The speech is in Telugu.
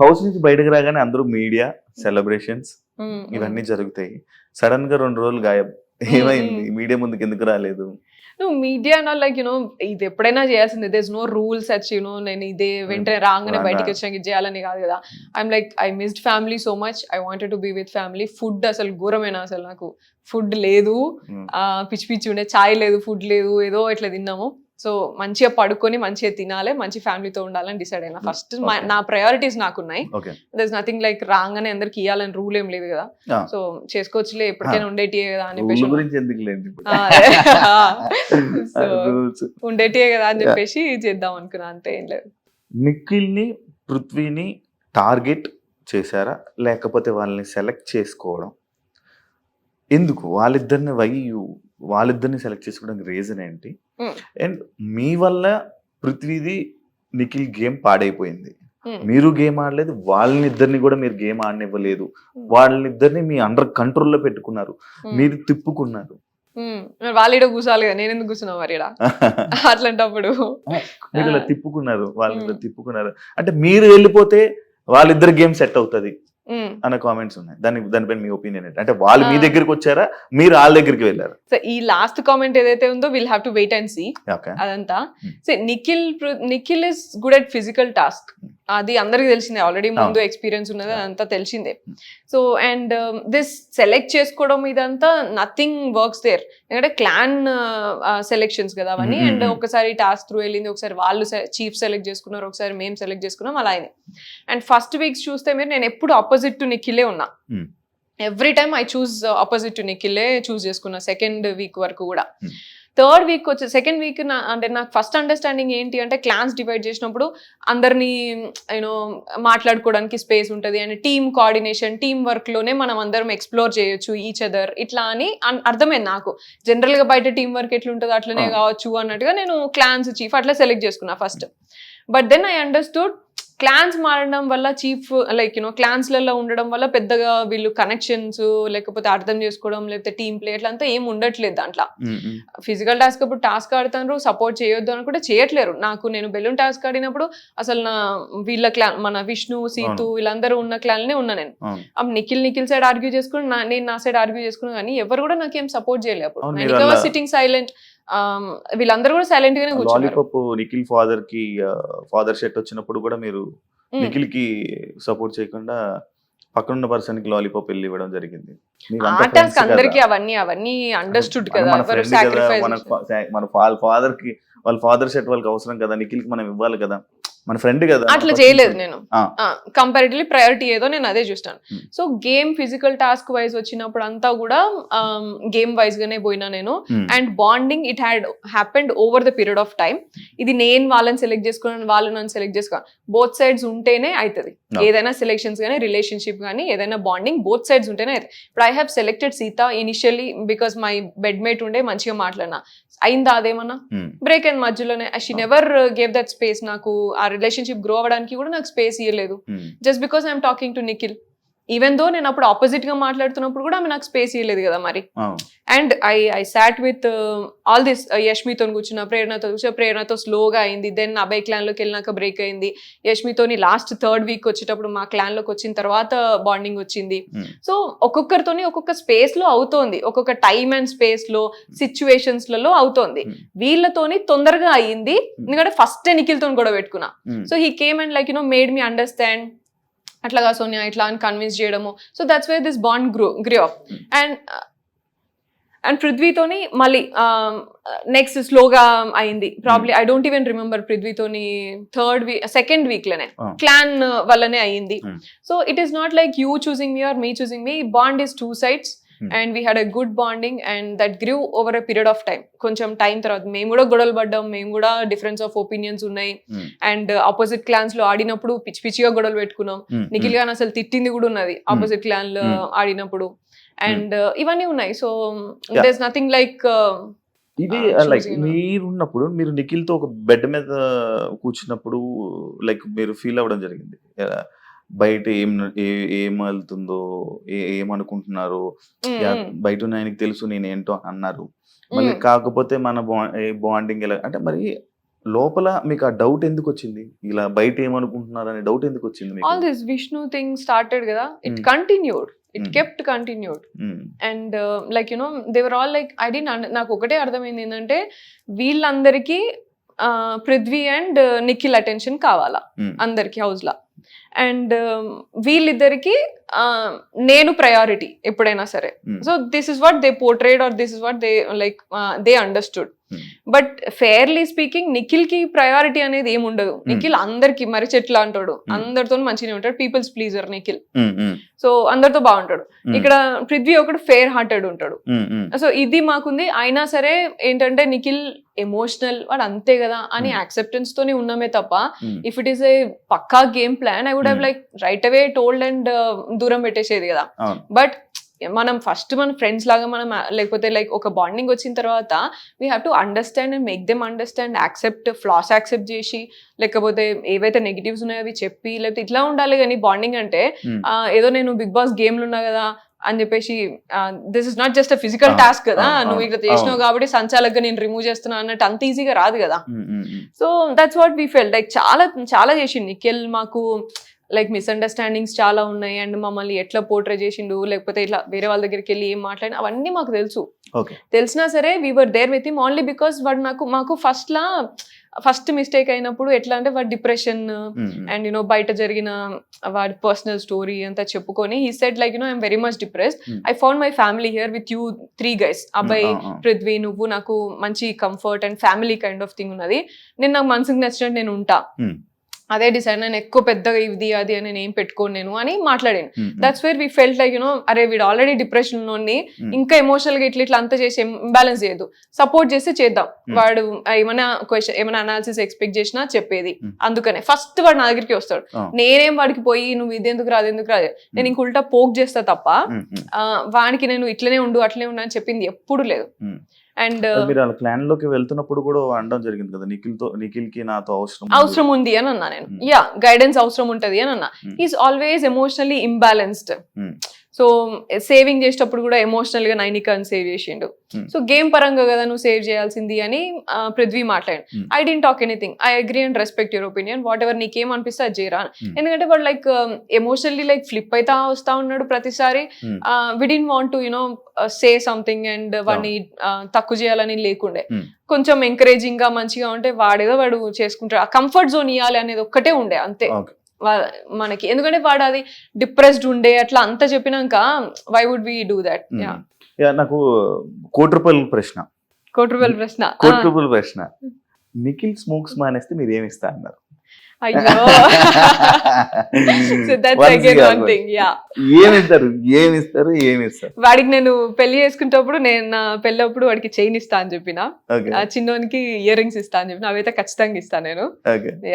హౌస్ నుంచి బయటకు రాగానే అందరూ మీడియా సెలబ్రేషన్స్ ఇవన్నీ జరుగుతాయి. సడన్ గా 2 రోజులు గాయబ్. ఏమైంది? మీడియా ముందుకు ఎందుకు రాలేదు? మీడియా లైక్ ఇది ఎప్పుడైనా చేయాల్సిందే. There is no rules such నేను ఇదే వెంటనే రాగానే బయటకి వచ్చాక ఇది చేయాలని కాదు కదా. I'm like I missed family so much. I wanted to be with family. Food అసలు ఘోరమైన, అసలు నాకు ఫుడ్ లేదు, పిచ్చి పిచ్చి ఉండే, చాయ్ లేదు, ఫుడ్ లేదు, ఏదో ఇట్లా తిన్నాము. సో మంచిగా పడుకొని మంచిగా తినాలి, మంచి ఫ్యామిలీతో ఉండాలని డిసైడ్ అయినా. ఫస్ట్ నా ప్రయారిటీస్ నాకున్నాయి. దర్ ఇస్ నథింగ్ లైక్ రాగానే అందరికి ఇవ్వాలని రూల్ ఏం లేదు కదా. సో చేసుకోవచ్చులే, ఎప్పటికైనా ఉండేటియే కదా అని చెప్పేసి ఉండేటియే కదా అని చెప్పేసి చేద్దాం అనుకున్నా, అంతే, ఏం లేదు. నిఖిల్ ని పృథ్వీని టార్గెట్ చేశారా, లేకపోతే వాళ్ళని సెలెక్ట్ చేసుకోవడం ఎందుకు? వాళ్ళిద్దరిని సెలెక్ట్ చేసుకోవడానికి రీజన్ ఏంటి? అండ్ మీ వల్ల పృథ్వీది నిఖిల్ గేమ్ పాడైపోయింది. మీరు గేమ్ ఆడలేదు, వాళ్ళనిద్దరిని కూడా మీరు గేమ్ ఆడనివ్వలేదు. వాళ్ళనిద్దరిని మీ అండర్ కంట్రోల్లో పెట్టుకున్నారు, మీరు తిప్పుకున్నారు. వాళ్ళ కూర్చోవాలి కదా, నేను ఎందుకు కూర్చున్నా మరి అట్లాంటప్పుడు? మీరు ఇలా తిప్పుకున్నారు, వాళ్ళని తిప్పుకున్నారు అంటే మీరు వెళ్ళిపోతే వాళ్ళిద్దరు గేమ్ సెట్ అవుతుంది అన్న కామెంట్స్ ఉన్నాయి. దానిపైన మీ ఒపీనియన్ ఏంటి? అంటే వాళ్ళు మీ దగ్గరికి వచ్చారా, మీరు వాళ్ళ దగ్గరికి వెళ్ళారు? సో ఈ లాస్ట్ కామెంట్ ఏదైతే ఉందో, will have to wait and see అదంతా. So Nikhil is good at physical task, అది అందరికి తెలిసిందే, ఆల్రెడీ ముందు ఎక్స్పీరియన్స్ ఉన్నది, అదంతా తెలిసిందే. సో అండ్ దిస్ సెలెక్ట్ చేసుకోవడం ఇదంతా నథింగ్ వర్క్స్ దేర్, ఎందుకంటే క్లాన్ సెలెక్షన్స్ కదా అవన్నీ. అండ్ ఒకసారి టాస్క్ త్రూ వెళ్ళింది, ఒకసారి వాళ్ళు చీఫ్ సెలెక్ట్ చేసుకున్నారు, ఒకసారి మేము సెలెక్ట్ చేసుకున్నాం, అలా అయింది. అండ్ ఫస్ట్ వీక్స్ చూస్తే మీరు, నేను ఎప్పుడు ఆపోజిట్ టు నిఖిలే ఉన్నా. Every time I choose opposite to నిఖిలే చూస్ చేసుకున్నా, సెకండ్ వీక్ వరకు కూడా. థర్డ్ వీక్ వచ్చి సెకండ్ వీక్ అంటే నాకు ఫస్ట్ అండర్స్టాండింగ్ ఏంటి అంటే, క్లాన్స్ డివైడ్ చేసినప్పుడు అందరినీ మాట్లాడుకోవడానికి స్పేస్ ఉంటుంది, and team coordination, team work లోనే మనం అందరం ఎక్స్ప్లోర్ చేయొచ్చు ఈచ్ అదర్, ఇట్లా అని అర్థమైంది నాకు. జనరల్ గా బయట టీమ్ వర్క్ ఎట్లుంటుందో అట్లనే కావచ్చు అన్నట్టుగా నేను క్లాన్స్ చీఫ్ అట్లా సెలెక్ట్ చేసుకున్నా first. But then I understood, clans మారడం వల్ల, చీఫ్ లైక్ క్లాన్స్లలో ఉండడం వల్ల పెద్దగా వీళ్ళు కనెక్షన్స్ లేకపోతే అర్థం చేసుకోవడం లేకపోతే టీమ్ ప్లే అట్లంతా ఏం ఉండట్లేదు దాంట్లో. ఫిజికల్ టాస్క్ అప్పుడు టాస్క్ ఆడుతారు, సపోర్ట్ చేయొద్దు అని కూడా చేయట్లేరు నాకు. నేను బెలూన్ టాస్క్ ఆడినప్పుడు అసలు వీళ్ళ క్లాన్, మన విష్ణు, సీతు, వీళ్ళందరూ ఉన్న క్లాన్లే ఉన్నా నేను. అప్పుడు నిఖిల్ సైడ్ ఆర్గ్యూ చేసుకుని, నేను నా సైడ్ ఆర్గ్యూ చేసుకున్నాను, కానీ ఎవరు కూడా నాకేం సపోర్ట్ చేయలేదు అప్పుడు. నేను సిట్టింగ్ సైలెంట్, వీళ్ళందరూ కూడా సైలెంట్ గానే కూర్చున్నారు. నిఖిల్ ఫాదర్ షర్ట్ వచ్చినప్పుడు కూడా మీరు నిఖిల్ కి సపోర్ట్ చేయకుండా పక్కనున్న పర్సన్ కి లాలీపాప్ వెళ్ళి ఇవ్వడం జరిగింది. అందరికి అవన్నీ అండర్స్టూడ్ కదా, మన ఫాదర్ కి వాళ్ళ ఫాదర్ షర్ట్ వాళ్ళకి అవసరం కదా, నిఖిల్ కి మనం ఇవ్వాలి కదా, మన ఫ్రెండ్ కదా. అట్లా చేయలేదు నేను. కంపారిటివ్లీ ప్రయారిటీ ఏదో నేను అదే చూస్తాను. So game physical task wise వచ్చినప్పుడు అంతా కూడా గేమ్ వైజ్ గానే పోయినా నేను. And bonding it had happened over the period of time. ఇది నేను వాళ్ళని సెలెక్ట్ చేసుకున్నాను, వాళ్ళు నన్ను సెలెక్ట్ చేసుకోవాలి, బోత్ సైడ్స్ ఉంటేనే అవుతుంది. ఏదైనా సెలెక్షన్స్ కానీ, రిలేషన్షిప్ కానీ, ఏదైనా బాండింగ్ బోత్ సైడ్స్ ఉంటేనే అవుతుంది. ఇప్పుడు I have selected Seetha initially because my bedmate ఉండే, మంచిగా మాట్లాడినా, అయిందా అదేమన్నా బ్రేక్ అయింది మధ్యలోనే. She never gave that space. నాకు ఆ రిలేషన్షిప్ గ్రో అవ్వడానికి కూడా నాకు స్పేస్ ఇవ్వలేదు, just because I'm talking to Nikhil. Even though నేను అప్పుడు ఆపోజిట్ గా మాట్లాడుతున్నప్పుడు కూడా ఆమె నాకు స్పేస్ ఇవ్వలేదు కదా మరి. And I sat with all this, యష్మితో కూర్చున్న, ప్రేరణతో స్లోగా అయింది. దెన్ అభయ్ క్లాన్ లోకి వెళ్ళినాక బ్రేక్ అయింది. యష్మితోని లాస్ట్ థర్డ్ వీక్ వచ్చేటప్పుడు మా క్లాన్ లోకి వచ్చిన తర్వాత బాండింగ్ వచ్చింది. సో ఒక్కొక్కరితోని ఒక్కొక్క స్పేస్ లో అవుతోంది, ఒక్కొక్క టైమ్ అండ్ స్పేస్ లో, సిచ్యువేషన్స్ లలో అవుతోంది. వీళ్ళతోని తొందరగా అయ్యింది, ఎందుకంటే ఫస్ట్ నిఖిల్ తోని కూడా పెట్టుకున్నా. So he came and like made me understand, అట్లాగా సోనియా ఇట్లా అని కన్విన్స్ చేయడము. So that's why this bond grow up. And పృథ్వీతోని మళ్ళీ నెక్స్ట్ స్లోగా అయింది. Probably I don't even remember, పృథ్వీతోని సెకండ్ వీక్ లోనే క్లాన్ వల్లనే అయ్యింది. So it is not like you choosing me or me choosing me, bond is two sides. And we had a good bonding and that grew over a period of time. కొంచెం టైం తర్వాత మేము కూడా గొడవలు పడ్డాం, మేము కూడా డిఫరెన్స్ ఆఫ్ ఒపీనియన్స్ ఉన్నాయి. అండ్ ఆపోజిట్ క్లాన్స్ లో ఆడినప్పుడు పిచ్చి పిచ్చిగా గొడవలు పెట్టుకున్నాం. నిఖిల్ గాని అసలు తిట్టింది కూడా ఉన్నది ఆపోజిట్ క్లాన్ లో ఆడినప్పుడు. అండ్ ఇవన్నీ ఉన్నాయి. So there is nothing like ఇది లైక్ మీరున్నప్పుడు, మీరు నిఖిల్ తో ఒక బెడ్ మీద కూర్చున్నప్పుడు లైక్ మీరు ఫీల్ అవ్వడం జరిగింది, బయట ఏం వెళ్తుందో, ఏమనుకుంటున్నారు, బయట ఆయనకి తెలుసు నేనేంటో అన్నారు. మళ్ళీ కాకపోతే మన బాండింగ్ ఎలా అంటే, మరి లోపల మీకు ఆ డౌట్ ఎందుకు వచ్చింది, ఇలా బయట ఏమనుకుంటున్నారు అనే డౌట్ ఎందుకు వచ్చింది మీకు? All this Vishnu thing started కదా, it continued, it kept continued. And like you know they were all like I did నాకు ఒకటే అర్థమైంది ఏంటంటే వీళ్ళందరికీ పృథ్వీ అండ్ నిఖిల్ అటెన్షన్ కావాలా అందరికి హౌస్ లా. అండ్ వీళ్ళిద్దరికి నేను ప్రయారిటీ ఎప్పుడైనా సరే. So this is what they portrayed or this is what they like they understood. But fairly speaking Nikhil కి ప్రయారిటీ అనేది ఏమి ఉండదు. నిఖిల్ అందరికి మరి చెట్లు అంటాడు, అందరితో మంచిగా ఉంటాడు, పీపుల్స్ ప్లీజర్ నిఖిల్. సో అందరితో బాగుంటాడు. ఇక్కడ పృథ్వీ ఒకడు ఫేర్ హార్టెడ్ ఉంటాడు. సో ఇది మాకుంది. అయినా సరే ఏంటంటే నిఖిల్ ఎమోషనల్ వాడు అంతే కదా అని యాక్సెప్టెన్స్ తోనే ఉన్నామే తప్ప ఇఫ్ ఇట్ ఈస్ ఏ పక్కా game plan I would have like right away told and దూరం పెట్టేసేది కదా. బట్ మనం ఫస్ట్ మన ఫ్రెండ్స్ లాగా మనం లేకపోతే లైక్ ఒక బాండింగ్ వచ్చిన తర్వాత we have to understand and make them understand, accept floss accept చేసి, లేకపోతే ఏవైతే నెగిటివ్స్ ఉన్నాయో అవి చెప్పి, లేకపోతే ఇట్లా ఉండాలి. కానీ బాండింగ్ అంటే ఏదో నేను బిగ్ బాస్ గేమ్లు ఉన్నా కదా అని చెప్పేసి this is not just a physical task కదా, నువ్వు ఇక్కడ చేసినావు కాబట్టి సంచాలకుగా నేను రిమూవ్ చేస్తున్నా అన్నట్టు అంత ఈజీగా రాదు కదా. So that's what we felt. Like చాలా చాలా చేసిండు నిఖిల్ మాకు. లైక్ మిస్అండర్స్టాండింగ్స్ చాలా ఉన్నాయి అండ్ మమ్మల్ని ఎట్లా పోర్ట్రే చేసిండు, లేకపోతే ఇట్లా వేరే వాళ్ళ దగ్గరికి వెళ్ళి ఏం మాట్లాడినా అవన్నీ మాకు తెలుసు. తెలిసినా సరే we were there with him only because వాడు మాకు ఫస్ట్ మిస్టేక్ అయినప్పుడు ఎట్లా అంటే వాడి డిప్రెషన్ అండ్ యునో బయట జరిగిన వాడి పర్సనల్ స్టోరీ అంతా చెప్పుకొని he said like you know I'm very much depressed, I found my family here with you 3 guys, అబ్బాయి పృథ్వీ నువ్వు, నాకు మంచి comfort and family kind of thing ఉన్నది, నేను నాకు మనసుకు నచ్చినట్టు నేను ఉంటా, అదే డిసైడ్, నేను ఎక్కువ పెద్దగా ఇది అది అని నేను ఏం పెట్టుకోను నేను అని మాట్లాడాను. That's where we felt like you know అరే వీడు ఆల్రెడీ డిప్రెషన్ లోని ఇంకా ఎమోషనల్ గా ఇట్లా అంతా చేసి ఇంబ్యాలెన్స్ చేయదు, సపోర్ట్ చేస్తే చేద్దాం, వాడు ఏమైనా క్వశ్చన్ ఏమైనా అనాలిసిస్ ఎక్స్పెక్ట్ చేసినా చెప్పేది. అందుకనే ఫస్ట్ వాడు నా దగ్గరికి వస్తాడు. నేనేం వాడికి పోయి నువ్వు ఇది ఎందుకు రాదు ఎందుకు రాదు నేను ఇంక ఉల్టా పోక్ చేస్తా తప్ప వాడికి నేను ఇట్లనే ఉండు అట్లనే ఉండు అని చెప్పింది ఎప్పుడు లేదు. అండ్ మీరు అలా ప్లాన్ లోకి వెళ్తున్నప్పుడు కూడా అనడం జరిగింది కదా, నిఖిల్ కి నాతో అవసరం ఉంది అని అన్నా నేను. యా గైడెన్స్ అవసరం ఉంటది అని అన్నా. Is always emotionally imbalanced. So saving చేసేటప్పుడు కూడా ఎమోషనల్ గా నైనికాని సేవ్ చేసిండు. సో గేమ్ పరంగా కదా నువ్వు సేవ్ చేయాల్సింది అని పృథ్వీ మాట్లాడు. I dent talk anything, I agree and respect your opinion, what ever నీకేం అనిపిస్తే అది చేయరా. ఎందుకంటే వాడు లైక్ ఎమోషనల్లీ లైక్ ఫ్లిప్ అయితే వస్తా ఉన్నాడు ప్రతిసారి. We didn't want to you know say something and వాడిని తక్కువ చేయాలని లేకుండే. కొంచెం ఎంకరేజింగ్ గా మంచిగా ఉంటే వాడేదో వాడు చేసుకుంటాడు. ఆ కంఫర్ట్ జోన్ ఇవ్వాలి అనేది ఒక్కటే ఉండే అంతే మనకి. ఎందుకంటే వాడు అది డిప్రెస్డ్ ఉండే అట్లా అంతా చెప్పినాక why would we do that. నాకు కోటి రూపాయల ప్రశ్న, నిఖిల్ స్మోక్స్ మానేస్తే మీరు ఏమి ఇస్తా అన్నారు? అయ్యో so that's again one thing. Yeah ఏమిస్తారు వాడికి నేను పెళ్లి చేసుకునేటప్పుడు నేను నా పెళ్ళప్పుడు వాడికి చైన్ ఇస్తా అని చెప్పిన, చిన్నోనికి ఇయర్ రింగ్స్ ఇస్తా అని చెప్పిన, అవైతే ఖచ్చితంగా ఇస్తాను నేను.